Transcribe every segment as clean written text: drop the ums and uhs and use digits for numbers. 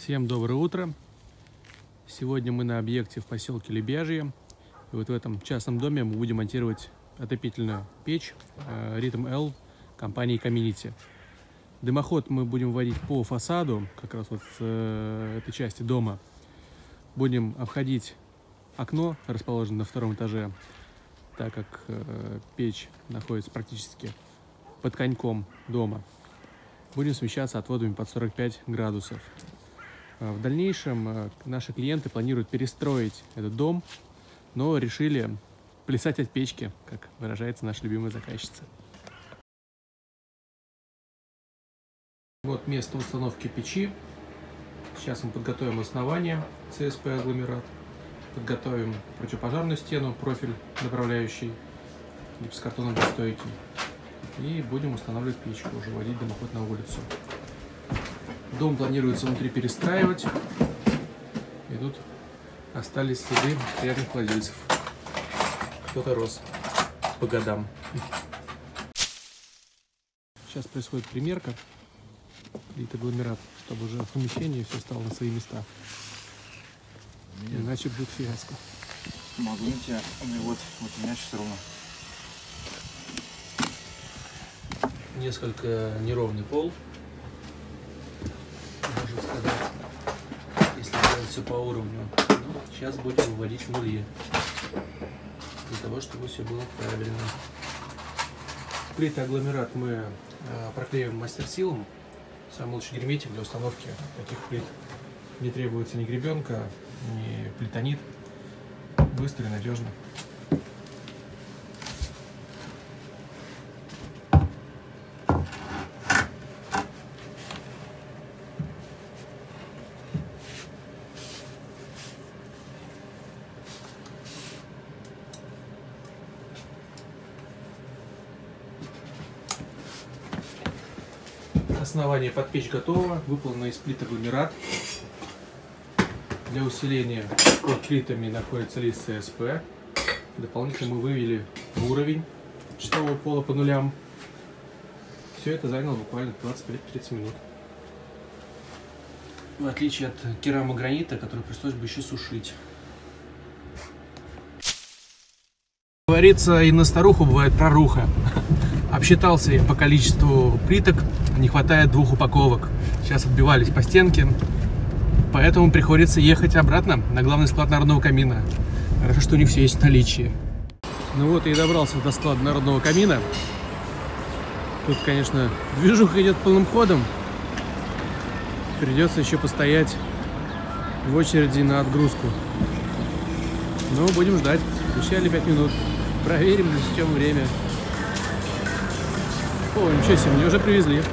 Всем доброе утро! Сегодня мы на объекте в поселке Лебяжье. И вот в этом частном доме мы будем монтировать отопительную печь Rhythm L компании Community. Дымоход мы будем вводить по фасаду, как раз вот с этой части дома. Будем обходить окно, расположенное на втором этаже, так как печь находится практически под коньком дома. Будем смещаться отводами под 45 градусов. В дальнейшем наши клиенты планируют перестроить этот дом, но решили плясать от печки, как выражается наша любимая заказчица. Вот место установки печи. Сейчас мы подготовим основание ЦСП агломерат, подготовим противопожарную стену, профиль направляющий, гипсокартоном стойкий, и будем устанавливать печку, уже вводить дымоход на улицу. Дом планируется внутри перестраивать, и тут остались следы прежних владельцев. Кто-то рос по годам. Сейчас происходит примерка плит-агломерат, чтобы уже в помещении все стало на свои места. Иначе будет фиаско. Могу на тебя, вот у меня сейчас ровно. Несколько неровный пол, можно сказать, если делать все по уровню. Но сейчас будем выводить в нули, для того, чтобы все было правильно. Плит-агломерат мы проклеиваем мастер-силом. Самый лучший герметик для установки таких плит. Не требуется ни гребенка, ни плитонит. Быстро и надежно. Основание под печь готово, выполнено из плит-агломерат. Для усиления под плитами находится лист ЦСП. Дополнительно мы вывели уровень чистового пола по нулям. Все это заняло буквально 25-30 минут. В отличие от керамогранита, который пришлось бы еще сушить. Говорится, и на старуху бывает проруха. Обсчитался я по количеству плиток, не хватает 2 упаковок. Сейчас отбивались по стенке, поэтому приходится ехать обратно на главный склад народного камина. Хорошо, что у них все есть в наличии. Ну вот, и добрался до склада народного камина. Тут, конечно, движуха идет полным ходом. Придется еще постоять в очереди на отгрузку. Но будем ждать. Обещали 5 минут. Проверим, засечем время. О, ничего себе, мне уже привезли.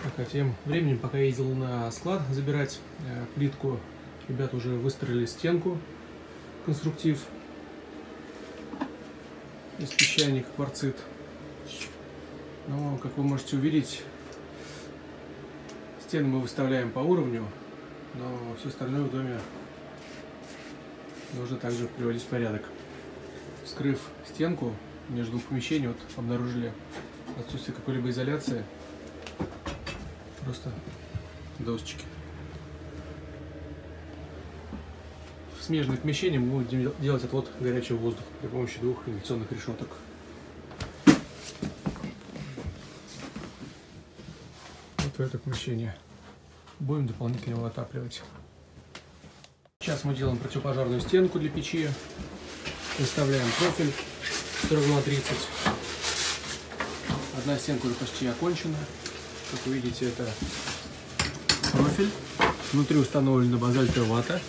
Так, а тем временем, пока я ездил на склад забирать плитку, ребята уже выстроили стенку, конструктив из песчаника, кварцит. Но, как вы можете увидеть, стены мы выставляем по уровню, но все остальное в доме нужно также приводить в порядок. Вскрыв стенку между двух помещений, вот обнаружили отсутствие какой-либо изоляции, просто досочки. В смежное помещение мы будем делать отвод горячего воздуха при помощи 2 вентиляционных решеток. Вот в это помещение будем дополнительно его отапливать. Сейчас мы делаем противопожарную стенку для печи, выставляем профиль 40 на 30. Одна стенка уже почти окончена. Как вы видите, это профиль. Внутри установлена базальтовая вата,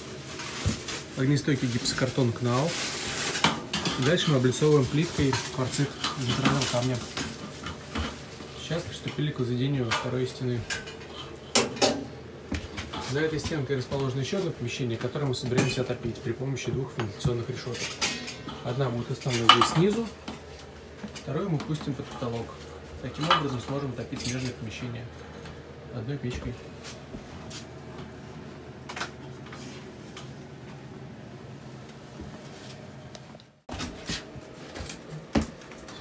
огнестойкий гипсокартон КНАУ. Дальше мы облицовываем плиткой кварцит из натурального камня. Сейчас приступили к возведению второй стены. За этой стенкой расположено еще одно помещение, которое мы собираемся отопить при помощи 2 вентиляционных решеток. Одна будет установлена здесь снизу, вторую мы пустим под потолок. Таким образом сможем топить смежные помещения одной печкой.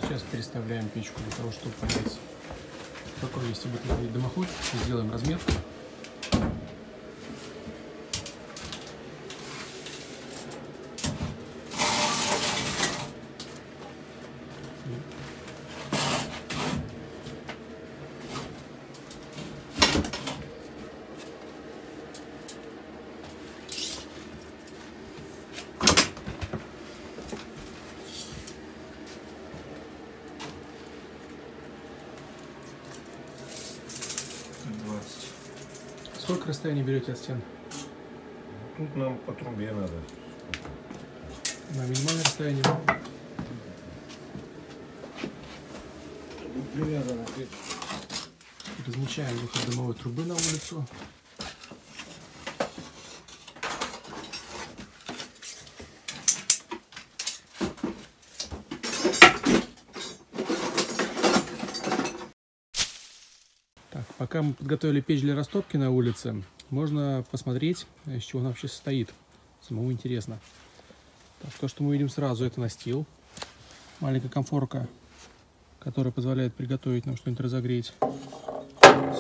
Сейчас переставляем печку для того, чтобы понять пока есть обыкновенный дымоход, сделаем разметку. Сколько расстояния берете от стен? Тут нам по трубе надо. На минимальное расстояние. Привязано. Размечаем выход дымовой трубы на улицу. Пока мы подготовили печь для растопки на улице, можно посмотреть, из чего она вообще состоит. Самому интересно. Так, то, что мы видим сразу, это настил. Маленькая конфорка, которая позволяет приготовить нам что-нибудь разогреть.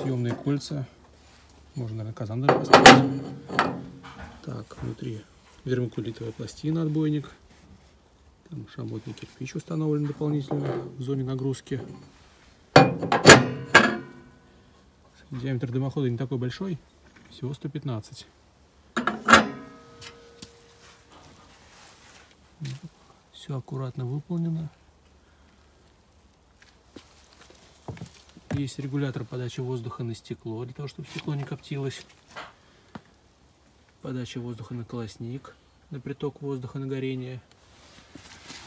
Съемные кольца. Можно, наверное, казан даже поставить. Так, внутри вермикулитовая пластина, отбойник. Там шамотный кирпич установлен дополнительно в зоне нагрузки. Диаметр дымохода не такой большой, всего 115. Все аккуратно выполнено. Есть регулятор подачи воздуха на стекло, для того, чтобы стекло не коптилось. Подача воздуха на колосник, на приток воздуха, на горение.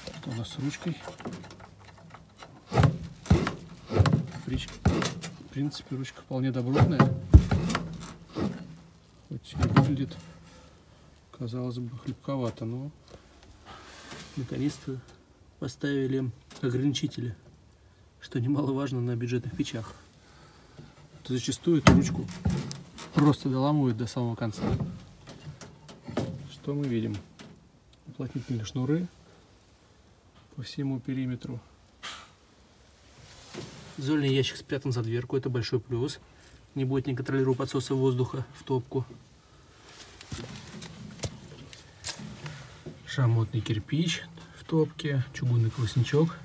Это у нас с ручкой. В принципе, ручка вполне добротная. Хоть и выглядит, казалось бы, хлипковато, но наконец-то поставили ограничители, что немаловажно на бюджетных печах. То зачастую эту ручку просто доламывают до самого конца. Что мы видим? Уплотнительные шнуры по всему периметру. Зольный ящик спрятан за дверку, это большой плюс. Не будет неконтролируемого подсоса воздуха в топку. Шамотный кирпич в топке, чугунный колосничок.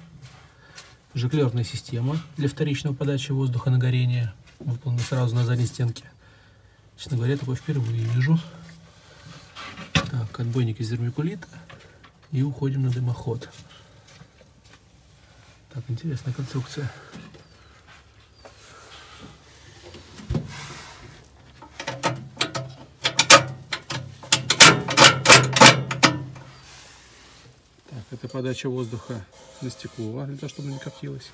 Жиклерная система для вторичного подачи воздуха на горение, выполнена сразу на задней стенке. Честно говоря, такое впервые вижу. Так, отбойник из вермикулита. И уходим на дымоход. Так, интересная конструкция. Это подача воздуха на стекло, для того, чтобы не коптилось.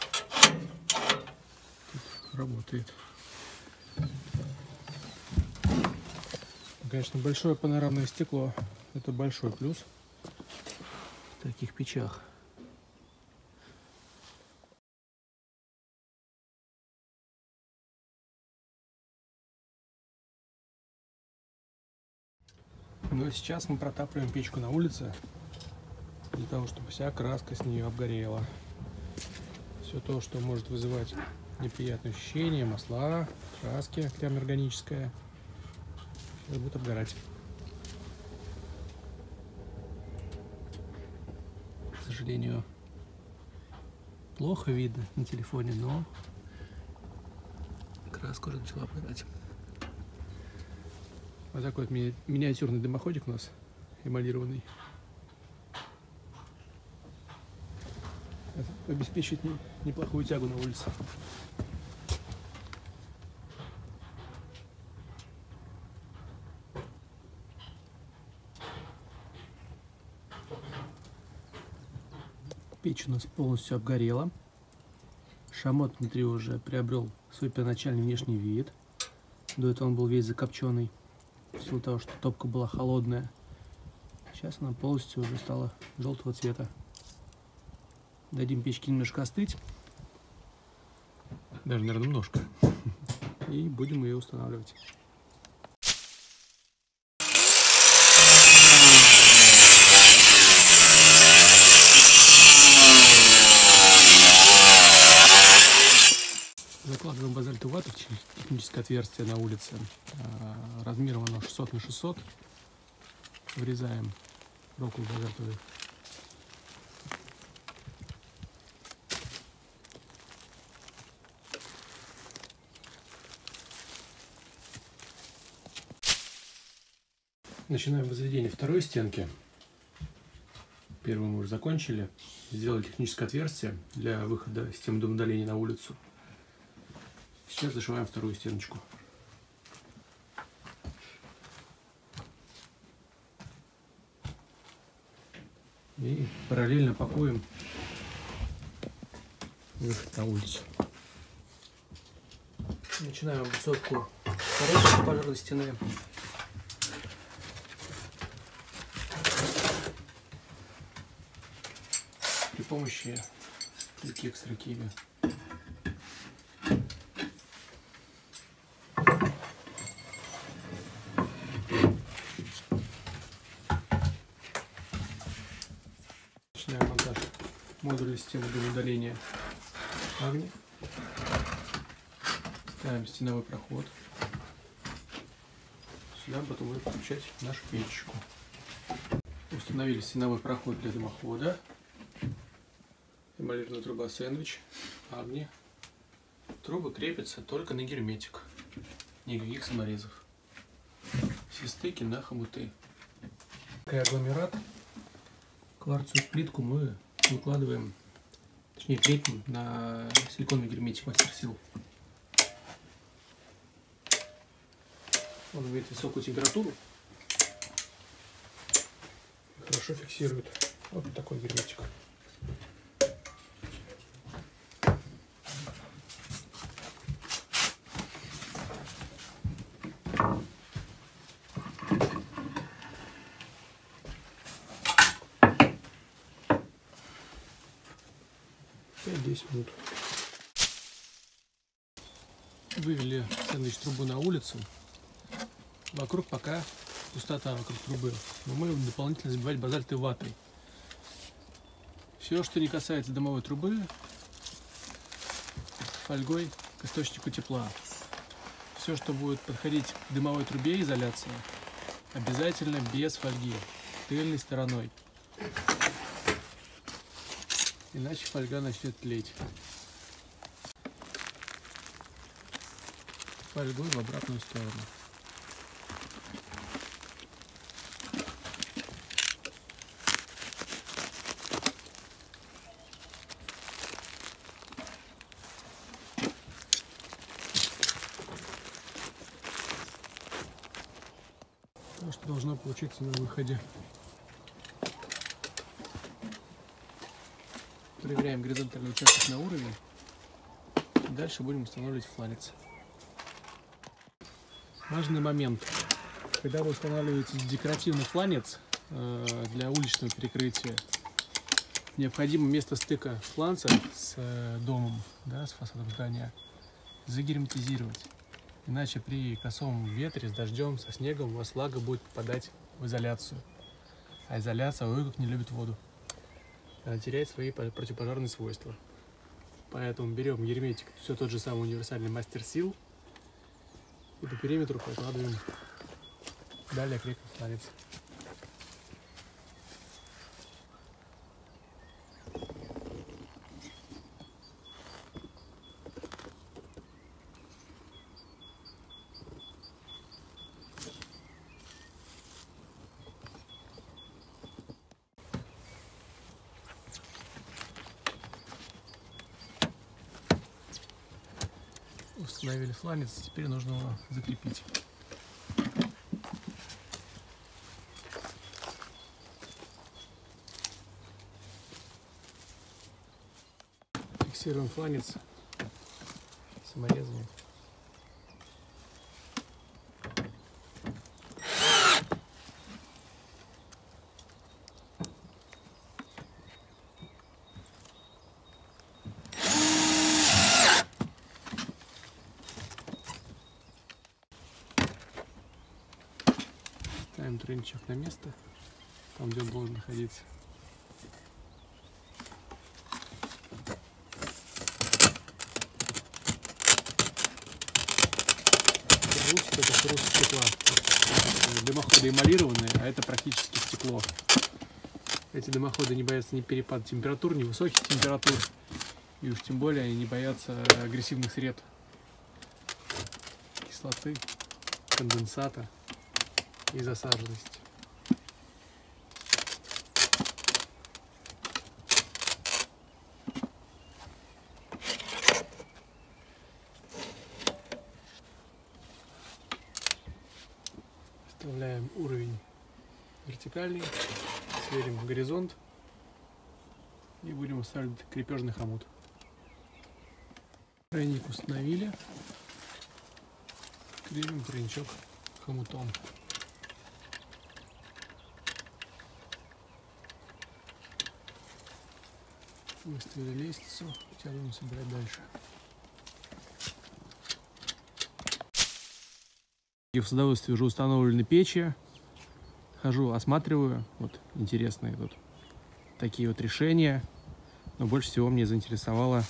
Тут работает. Конечно, большое панорамное стекло – это большой плюс в таких печах. Ну а сейчас мы протапливаем печку на улице, для того, чтобы вся краска с нее обгорела. Все то, что может вызывать неприятные ощущения, масла, краски, прям органическая, сейчас будет обгорать. К сожалению, плохо видно на телефоне, но краска уже начала обгорать. Вот такой вот миниатюрный дымоходик у нас, эмалированный. Обеспечит неплохую тягу на улице. Печь у нас полностью обгорела. Шамот внутри уже приобрел свой первоначальный внешний вид. До этого он был весь закопченный, в силу того, что топка была холодная. Сейчас она полностью уже стала желтого цвета. Дадим печке немножко остыть. Даже, наверное, немножко. И будем ее устанавливать. Закладываем базальтовую вату в техническое отверстие на улице. Размером оно 600 на 600. Врезаем рокул базальтовый. Начинаем возведение второй стенки. Первую мы уже закончили. Сделали техническое отверстие для выхода системы дымоудаления на улицу. Сейчас зашиваем вторую стеночку. И параллельно пакуем выход на улицу. Начинаем высотку второй пожарной стены. При помощи плитки экстра киви. Начинаем монтаж модуля системы дымоудаления огня. Ставим стеновой проход. Сюда потом будем подключать нашу печечку. Установили стеновой проход для дымохода. Эмалированная труба сэндвич, огни. Трубы крепятся только на герметик. Никаких саморезов. Все стыки на хомуты. Агломерат. Кварцевую плитку мы выкладываем, точнее крепим на силиконовый герметик Мастерсил. Он имеет высокую температуру. Хорошо фиксирует. Вот такой герметик. Минут. Вывели сэндвич трубу на улицу. Вокруг пока пустота вокруг трубы. Но мы будем дополнительно забивать базальтовой ватой. Все, что не касается дымовой трубы, фольгой к источнику тепла. Все, что будет подходить к дымовой трубе изоляции, обязательно без фольги, тыльной стороной. Иначе фольга начнет тлеть. Фольгой в обратную сторону. То, что должно получиться на выходе. Проверяем горизонтальный участок на уровень. Дальше будем устанавливать фланец. Важный момент. Когда вы устанавливаете декоративный фланец для уличного перекрытия, необходимо место стыка фланца с домом, да, с фасадом здания, загерметизировать. Иначе при косом ветре, с дождем, со снегом у вас влага будет попадать в изоляцию. А изоляция, ой, как не любит воду. Она теряет свои противопожарные свойства. Поэтому берем герметик, все тот же самый универсальный Мастерсил, и по периметру прокладываем, далее крепим фланец. Установили фланец, теперь нужно его закрепить. Фиксируем фланец саморезами. Ставим тройничок на место, там, где он должен находиться. это хруст стекла. Дымоходы эмалированные, а это практически стекло. Эти дымоходы не боятся ни перепада температур, ни высоких температур. И уж тем более они не боятся агрессивных сред. Кислоты, конденсата и засаженности. Вставляем уровень вертикальный, сверим горизонт и будем устанавливать крепежный хомут. Тройник установили, крепим тройничок хомутом. Выставили лестницу, сейчас будем собирать дальше. И в садоводстве уже установлены печи. Хожу, осматриваю. Вот интересные тут такие вот решения. Но больше всего мне заинтересовало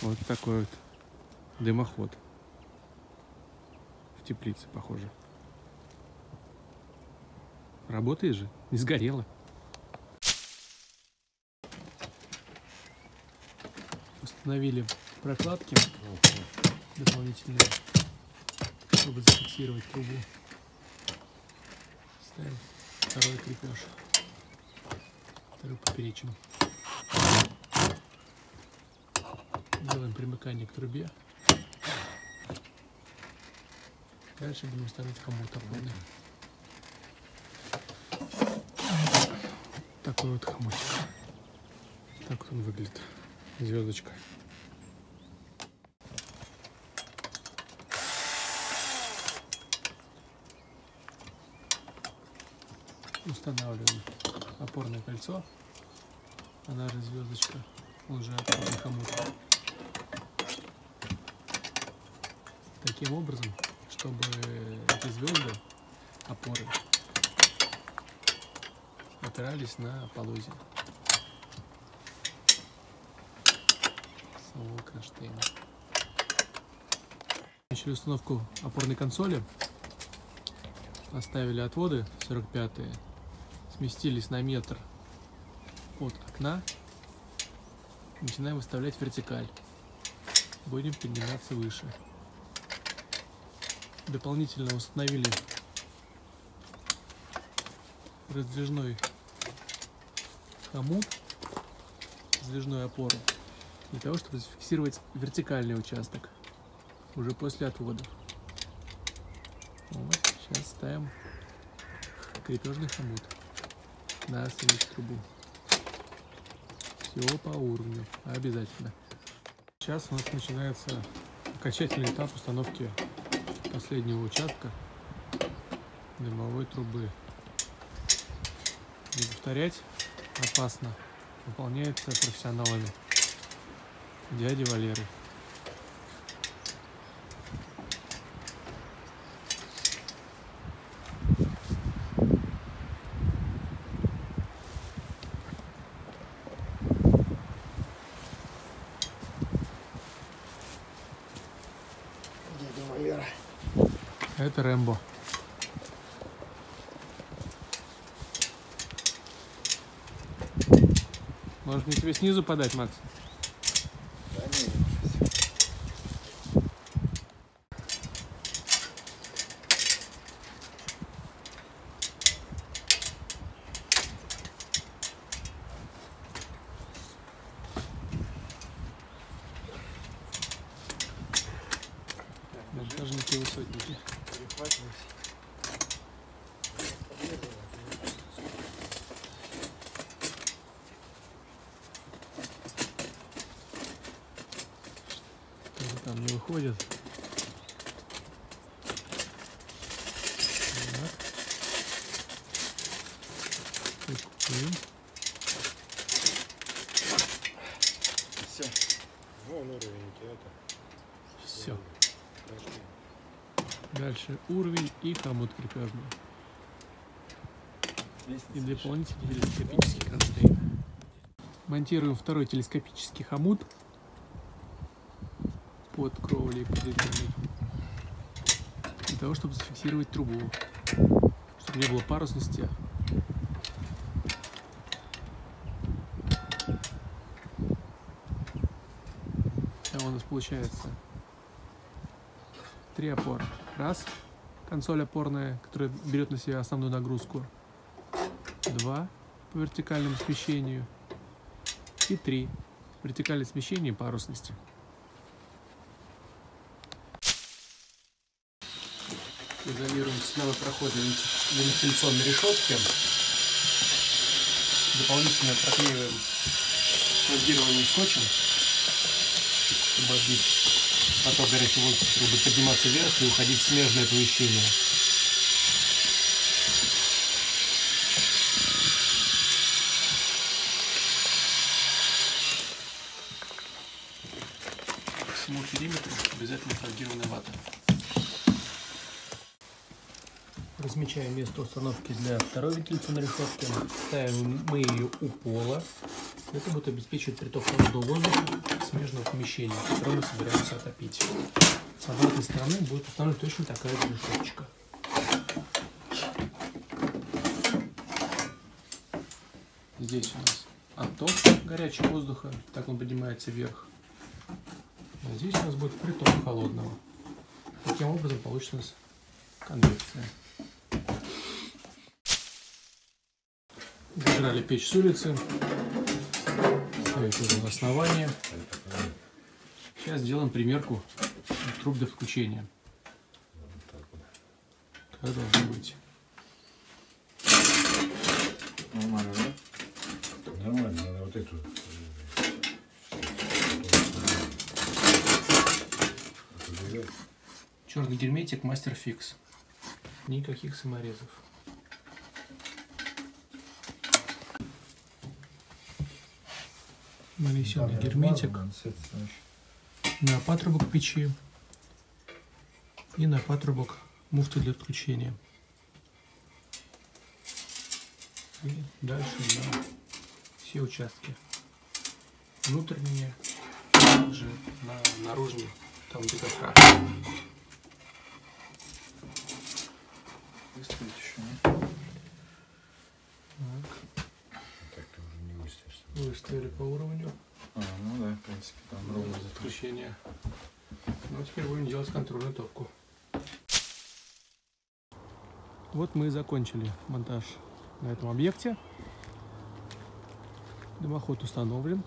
вот такой вот дымоход. В теплице, похоже. Работает же, не сгорело. Установили прокладки дополнительные, чтобы зафиксировать трубу. Ставим второй крепеж, второй поперечный. Делаем примыкание к трубе. Дальше будем ставить хомут опорный. Такой вот хомутик. Так вот он выглядит. Звездочка. Устанавливаем опорное кольцо, она же звездочка, он же опорный хомут. Таким образом, чтобы эти звезды, опоры, опирались на полозья самого кронштейна. Начали установку опорной консоли, поставили отводы 45-е. Сместились на метр от окна. Начинаем выставлять вертикаль. Будем подниматься выше. Дополнительно установили раздвижной хомут, раздвижную опору, для того, чтобы зафиксировать вертикальный участок уже после отводов. Вот, сейчас ставим крепежный хомут на следующую трубу. Все по уровню, обязательно. Сейчас у нас начинается окончательный этап установки последнего участка дымовой трубы. Не повторять опасно. Выполняется профессионалами дяди Валеры. Это Рэмбо. Может мне тебе снизу подать, Макс? Да не, монтажники высотники. Там не выходят. Так. Прикупим. все. Вон уровень это. Все. Дальше уровень и хомут крепежный. И дополнительный телескопический кронштейн. Монтируем второй телескопический хомут под кровлей позитивной. для того, чтобы зафиксировать трубу, чтобы не было парусности. Там у нас получается 3 опоры. Раз, консоль опорная, которая берет на себя основную нагрузку. 2 по вертикальному смещению. И 3 вертикальное смещение и парусность. Изолируем силовой проход для вентиляционной решетки. Дополнительно проклеиваем фольгированным скотчем, чтобы отбить поток горячего воздуха, который будет подниматься вверх и уходить в смежное помещение. По всему периметру обязательно фольгированная вата. Размечаем место установки для второй вентиляционной решетки. Ставим мы ее у пола. Это будет обеспечивать приток холодного воздуха смежного помещения, которое мы собираемся отопить. С обратной стороны будет установлена точно такая же решеточка. Здесь у нас отток горячего воздуха, так он поднимается вверх. А здесь у нас будет приток холодного. Таким образом получится у нас конвекция. Забрали печь с улицы, ставить уже на основание. Сейчас сделаем примерку труб до включения. Как должно быть? Нормально, да? Нормально, надо вот эту. Черный герметик Мастер Фикс. Никаких саморезов. Нанесенный герметик на патрубок печи и на патрубок муфты для отключения. И дальше на все участки. Внутренние, также на наружные, там где кафра. Выставить еще, нет? Так ты уже не выставишь. Выставили по уровню. Ну да, в принципе, там ровно за Отключение. Ну, теперь будем делать контрольную топку. Вот мы и закончили монтаж на этом объекте. Дымоход установлен.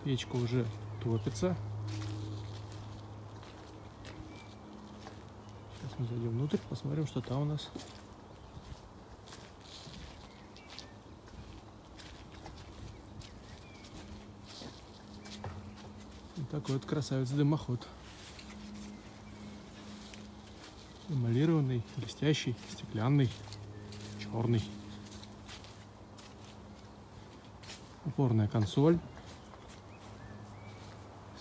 Печка уже топится. Сейчас мы зайдем внутрь, посмотрим, что там у нас. Вот такой вот красавец дымоход. Эмалированный, блестящий, стеклянный, черный. Опорная консоль.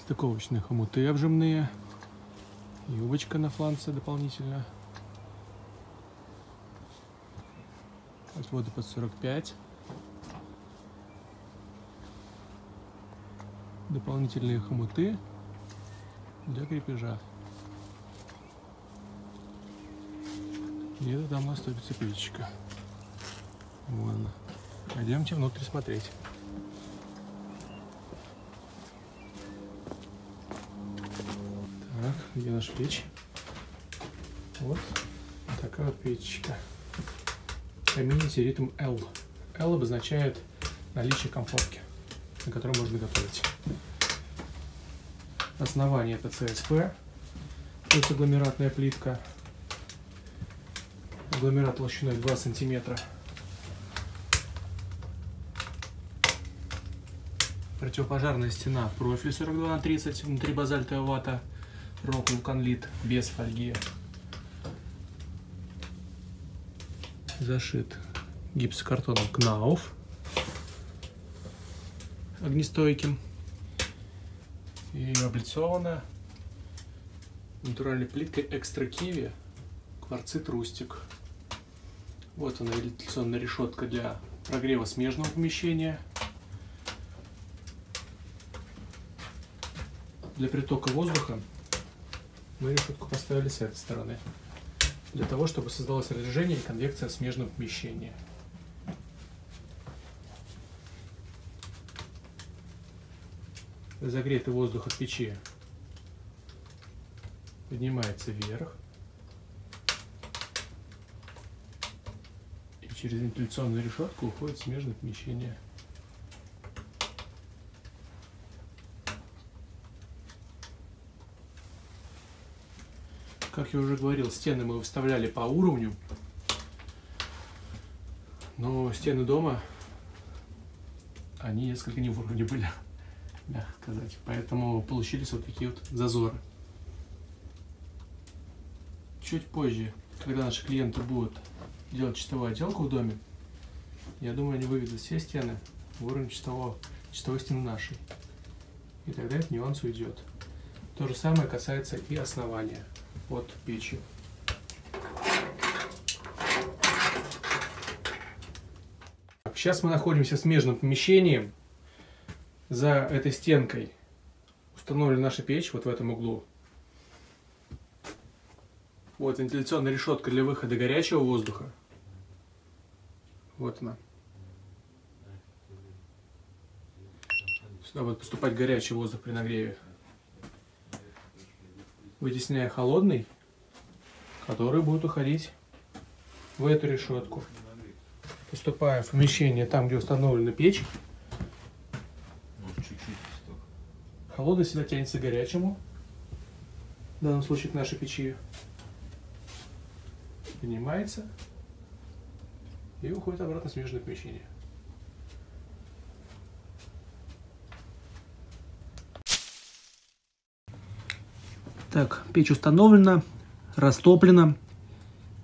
Стыковочные хомуты обжимные. Юбочка на фланце дополнительно. Отводы под 45. Дополнительные хомуты для крепежа. И это там наступится печечка. Вон она. Пойдемте внутрь смотреть. Так, где наша печь? Вот такая вот печечка. Community Rhythm L. L обозначает наличие комфорки, на которой можно готовить. Основание это CSP, это агломератная плитка. Агломерат толщиной 2 сантиметра. Противопожарная стена профиль 42×30, внутри базальтовая вата, рок вулканлит без фольги. Зашит гипсокартоном Кнауф огнестойким и облицована натуральной плиткой экстра киви кварцит рустик. Вот она, вентиляционная решетка для прогрева смежного помещения. Для притока воздуха Мы решетку поставили с этой стороны, для того, чтобы создалось разрежение и конвекция в смежном помещении. Разогретый воздух от печи поднимается вверх и через вентиляционную решетку уходит в смежное помещение. Как я уже говорил, стены мы выставляли по уровню, но стены дома, они несколько не в уровне были, мягко сказать. Поэтому получились вот такие вот зазоры. Чуть позже, когда наши клиенты будут делать чистовую отделку в доме, я думаю, они выведут все стены в уровень чистовой стены нашей. И тогда этот нюанс уйдет. То же самое касается и основания под печью. Сейчас мы находимся в смежном помещении. За этой стенкой установлена наша печь, вот в этом углу. Вот вентиляционная решетка для выхода горячего воздуха. Вот она. Сюда будет поступать горячий воздух при нагреве, вытесняя холодный, который будет уходить в эту решетку. Поступая в помещение, там, где установлена печь, холодный всегда тянется к горячему, в данном случае к нашей печи, поднимается и уходит обратно в смежное помещение. Так, печь установлена, растоплена.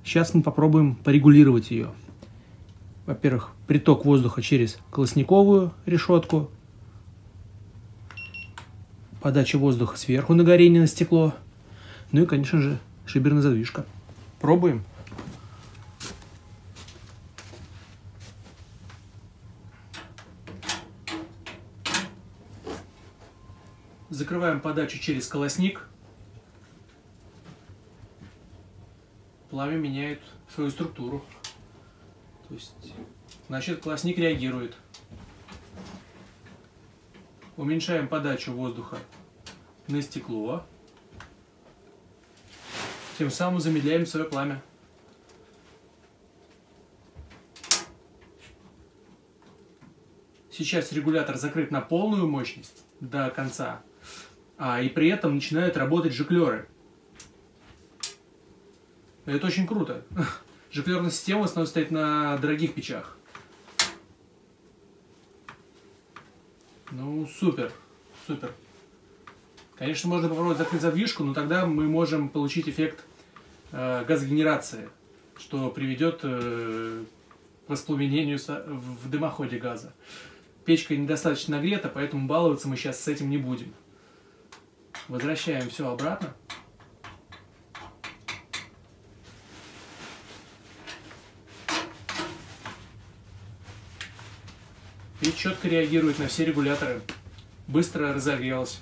Сейчас мы попробуем порегулировать ее. Во-первых, приток воздуха через колосниковую решетку, подача воздуха сверху на горение на стекло, ну и, конечно же, шиберная задвижка. Пробуем. Закрываем подачу через колосник. Пламя меняет свою структуру. То есть, значит, колосник реагирует. Уменьшаем подачу воздуха на стекло. Тем самым замедляем свое пламя. Сейчас регулятор закрыт на полную мощность до конца, и при этом начинают работать жиклеры. Это очень круто. Жиклерная система в основном стоит на дорогих печах. Ну, супер, супер. Конечно, можно попробовать закрыть задвижку, но тогда мы можем получить эффект газогенерации, что приведет к воспламенению в дымоходе газа. Печка недостаточно нагрета, поэтому баловаться мы сейчас с этим не будем. Возвращаем все обратно. Печь четко реагирует на все регуляторы. Быстро разогрелась.